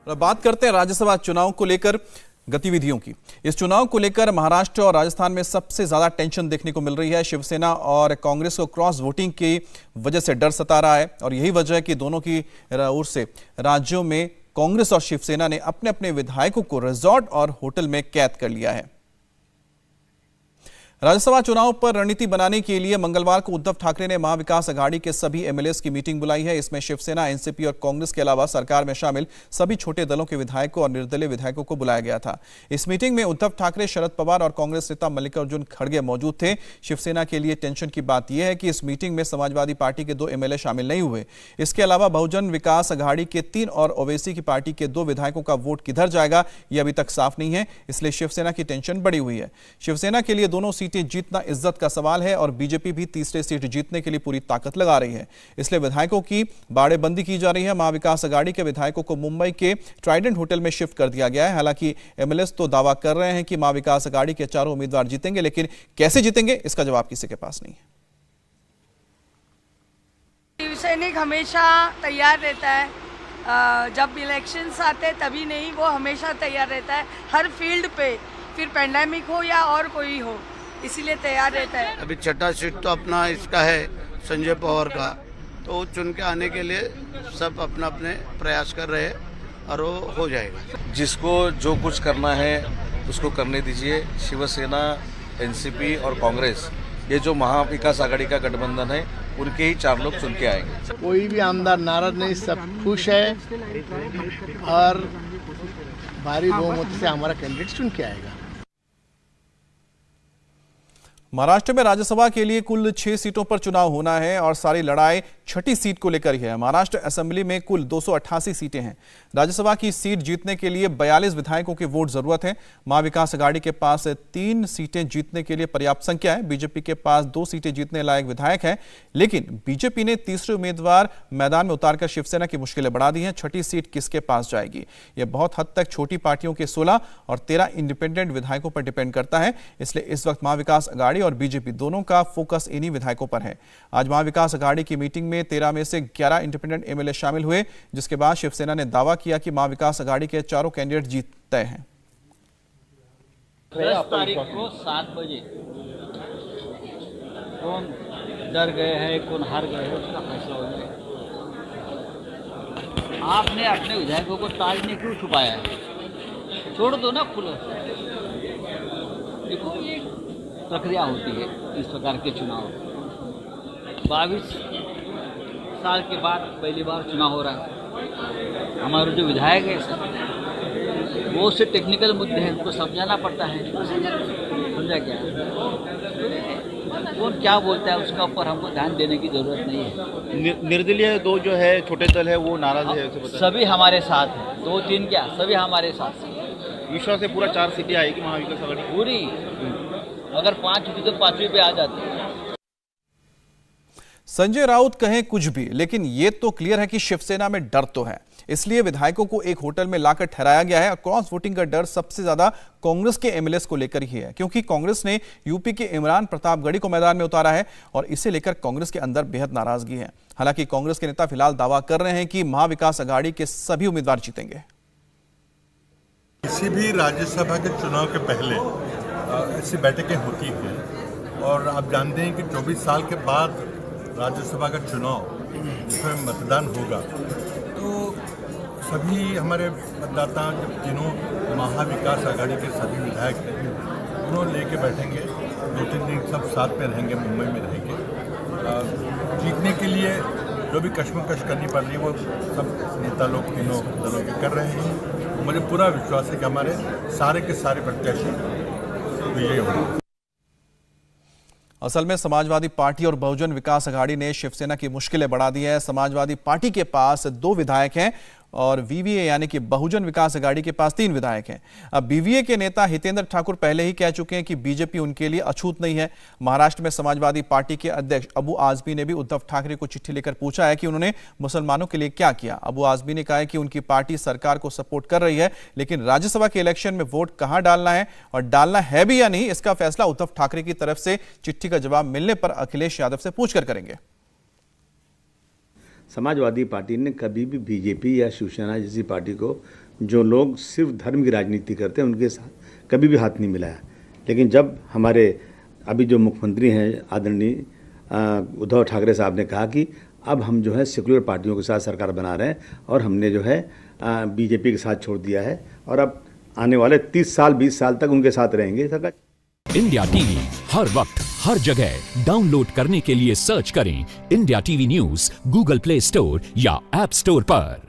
बात करते हैं राज्यसभा चुनाव को लेकर गतिविधियों की। इस चुनाव को लेकर महाराष्ट्र और राजस्थान में सबसे ज्यादा टेंशन देखने को मिल रही है। शिवसेना और कांग्रेस को क्रॉस वोटिंग की वजह से डर सता रहा है और यही वजह है कि दोनों की ओर से राज्यों में कांग्रेस और शिवसेना ने अपने अपने विधायकों को रिजॉर्ट और होटल में कैद कर लिया है। राज्यसभा चुनाव पर रणनीति बनाने के लिए मंगलवार को उद्धव ठाकरे ने महाविकास अघाड़ी के सभी एमएलएस की मीटिंग बुलाई है। इसमें शिवसेना, एनसीपी और कांग्रेस के अलावा सरकार में शामिल सभी छोटे दलों के विधायकों और निर्दलीय विधायकों को बुलाया गया था। इस मीटिंग में उद्धव ठाकरे, शरद पवार और कांग्रेस नेता मल्लिकार्जुन खड़गे मौजूद थे। शिवसेना के लिए टेंशन की बात यह है कि इस मीटिंग में समाजवादी पार्टी के 2 एमएलए शामिल नहीं हुए। इसके अलावा बहुजन विकास अघाड़ी के 3 और ओवैसी की पार्टी के 2 विधायकों का वोट किधर जाएगा यह अभी तक साफ नहीं है, इसलिए शिवसेना की टेंशन बढ़ी हुई है। शिवसेना के लिए दोनों सीटें जीतना इज्जत का सवाल है और बीजेपी भी तीसरे सीट जीतने के लिए पूरी ताकत लगा रही है, इसलिए विधायकों की बाड़ेबंदी की जा रही है। महाविकास अघाड़ी के विधायकों को मुंबई के ट्राइडेंट होटल में शिफ्ट कर दिया गया है। हालांकि एमएलएस तो दावा कर रहे हैं कि महाविकास अघाड़ी के 4 उम्मीदवार जीतेंगे, लेकिन कैसे जीतेंगे इसका जवाब किसी के पास नहीं है। शिवसैनिक हमेशा तैयार रहता है, जब इलेक्शंस आते तभी नहीं, वो हमेशा तैयार रहता है हर फील्ड पे, फिर पैंडेमिक हो या और कोई हो, इसीलिए तैयार रहता है। अभी छठा सीट तो अपना इसका है संजय पवार का, तो चुन के आने के लिए सब अपना अपने प्रयास कर रहे हैं और वो हो जाएगा। जिसको जो कुछ करना है उसको करने दीजिए। शिवसेना, एनसीपी और कांग्रेस, ये जो महाविकास आघाड़ी का गठबंधन है, उनके ही 4 लोग चुन के आएंगे। कोई भी आमदार नाराज नहीं, सब खुश है और भारी बहुमत से हमारा कैंडिडेट चुन के आएगा। महाराष्ट्र में राज्यसभा के लिए कुल 6 सीटों पर चुनाव होना है और सारी लड़ाई छठी सीट को लेकर ही है। महाराष्ट्र असेंबली में कुल 288 सीटें हैं। राज्यसभा की सीट जीतने के लिए 42 विधायकों के वोट जरूरत है। महाविकास अघाड़ी के पास 3 सीटें जीतने के लिए पर्याप्त संख्या है। बीजेपी के पास 2 सीटें जीतने लायक विधायक हैं, लेकिन बीजेपी ने तीसरे उम्मीदवार मैदान में उतारकर शिवसेना की मुश्किलें बढ़ा दी हैं। छठी सीट किसके पास जाएगी, यह बहुत हद तक छोटी पार्टियों के 16 और 13 इंडिपेंडेंट विधायकों पर डिपेंड करता है। इसलिए इस वक्त महाविकास अघाड़ी और बीजेपी दोनों का फोकस इन्हीं विधायकों पर है। आज महाविकास अघाड़ी की मीटिंग में 13 में से 11 इंडिपेंडेंट एमएलए शामिल हुए, जिसके बाद शिवसेना ने दावा किया कि महाविकास अघाड़ी के 4 कैंडिडेट जीत तय हैं। 10 तारीख को 7 बजे कौन डर गए हैं, कौन हार गए हैं, उसका फैसला हो जाएगा। आपने अपने विधायकों को ताज ने क्यों छुपाया है? छोड़ दो ना खुला। देखो, ये प्रक्रिया होती है इस प्रकार के चुनाव। 22 साल के बाद पहली बार चुनाव हो रहा है। हमारे जो विधायक है सर, वो से टेक्निकल मुद्दे हैं, उनको समझाना पड़ता है। समझा क्या? कौन क्या बोलता है उसका ऊपर हमको ध्यान देने की जरूरत नहीं है। निर्दलीय 2 जो है छोटे दल है, वो नाराज है। सभी हमारे साथ हैं, 2-3 क्या, सभी हमारे साथ हैं। विश्वास से पूरा 4 सीटें आएगी महाविकास आघाड़ी पूरी। अगर 5 होती तो 5वीं पे आ जाती। संजय राउत कहें कुछ भी, लेकिन यह तो क्लियर है कि शिवसेना में डर तो है। इसलिए विधायकों को एक होटल में लाकर ठहराया गया है। क्रॉस वोटिंग का डर सबसे ज्यादा कांग्रेस के एमएलएस को लेकर ही है, क्योंकि कांग्रेस ने यूपी के इमरान प्रतापगढ़ी को मैदान में उतारा है और इसे लेकर कांग्रेस के अंदर बेहद नाराजगी है। हालांकि कांग्रेस के नेता फिलहाल दावा कर रहे हैं कि महाविकास अघाड़ी के सभी उम्मीदवार जीतेंगे। किसी भी राज्यसभा के चुनाव के पहले ऐसी बैठकें होती हैं और आप जानते हैं कि 24 साल के बाद राज्यसभा का चुनाव जिसमें मतदान होगा, तो सभी हमारे मतदाता जिन्हों महाविकास आघाड़ी के सभी विधायक हैं, उन्होंने लेके बैठेंगे। 2-3 दिन सब साथ में रहेंगे, मुंबई में रहेंगे। जीतने के लिए जो भी कश्मकश करनी पड़ रही है वो सब नेता लोग तीनों दलों के कर रहे हैं। मुझे पूरा विश्वास है कि हमारे सारे के सारे प्रत्याशी विजयी होंगे। असल में समाजवादी पार्टी और बहुजन विकास अघाड़ी ने शिवसेना की मुश्किलें बढ़ा दी है। समाजवादी पार्टी के पास 2 विधायक हैं और वीवीए यानी कि बहुजन विकास अघाड़ी के पास 3 विधायक हैं। अब बीवीए के नेता हितेंद्र ठाकुर पहले ही कह चुके हैं कि बीजेपी उनके लिए अछूत नहीं है। महाराष्ट्र में समाजवादी पार्टी के अध्यक्ष अबू आजमी ने भी उद्धव ठाकरे को चिट्ठी लेकर पूछा है कि उन्होंने मुसलमानों के लिए क्या किया। अबू आजमी ने कहा है कि उनकी पार्टी सरकार को सपोर्ट कर रही है, लेकिन राज्यसभा के इलेक्शन में वोट कहां डालना है और डालना है भी या नहीं, इसका फैसला उद्धव ठाकरे की तरफ से चिट्ठी का जवाब मिलने पर अखिलेश यादव से पूछकर करेंगे। समाजवादी पार्टी ने कभी भी बीजेपी या शिवसेना जैसी पार्टी को जो लोग सिर्फ धर्म की राजनीति करते हैं उनके साथ कभी भी हाथ नहीं मिलाया। लेकिन जब हमारे अभी जो मुख्यमंत्री हैं आदरणीय उद्धव ठाकरे साहब ने कहा कि अब हम जो है सेकुलर पार्टियों के साथ सरकार बना रहे हैं और हमने जो है बीजेपी के साथ छोड़ दिया है और अब आने वाले 30 साल 20 साल तक उनके साथ रहेंगे सरकार। इंडिया टीवी हर वक्त हर जगह डाउनलोड करने के लिए सर्च करें India TV news Google play store या ऐप स्टोर पर।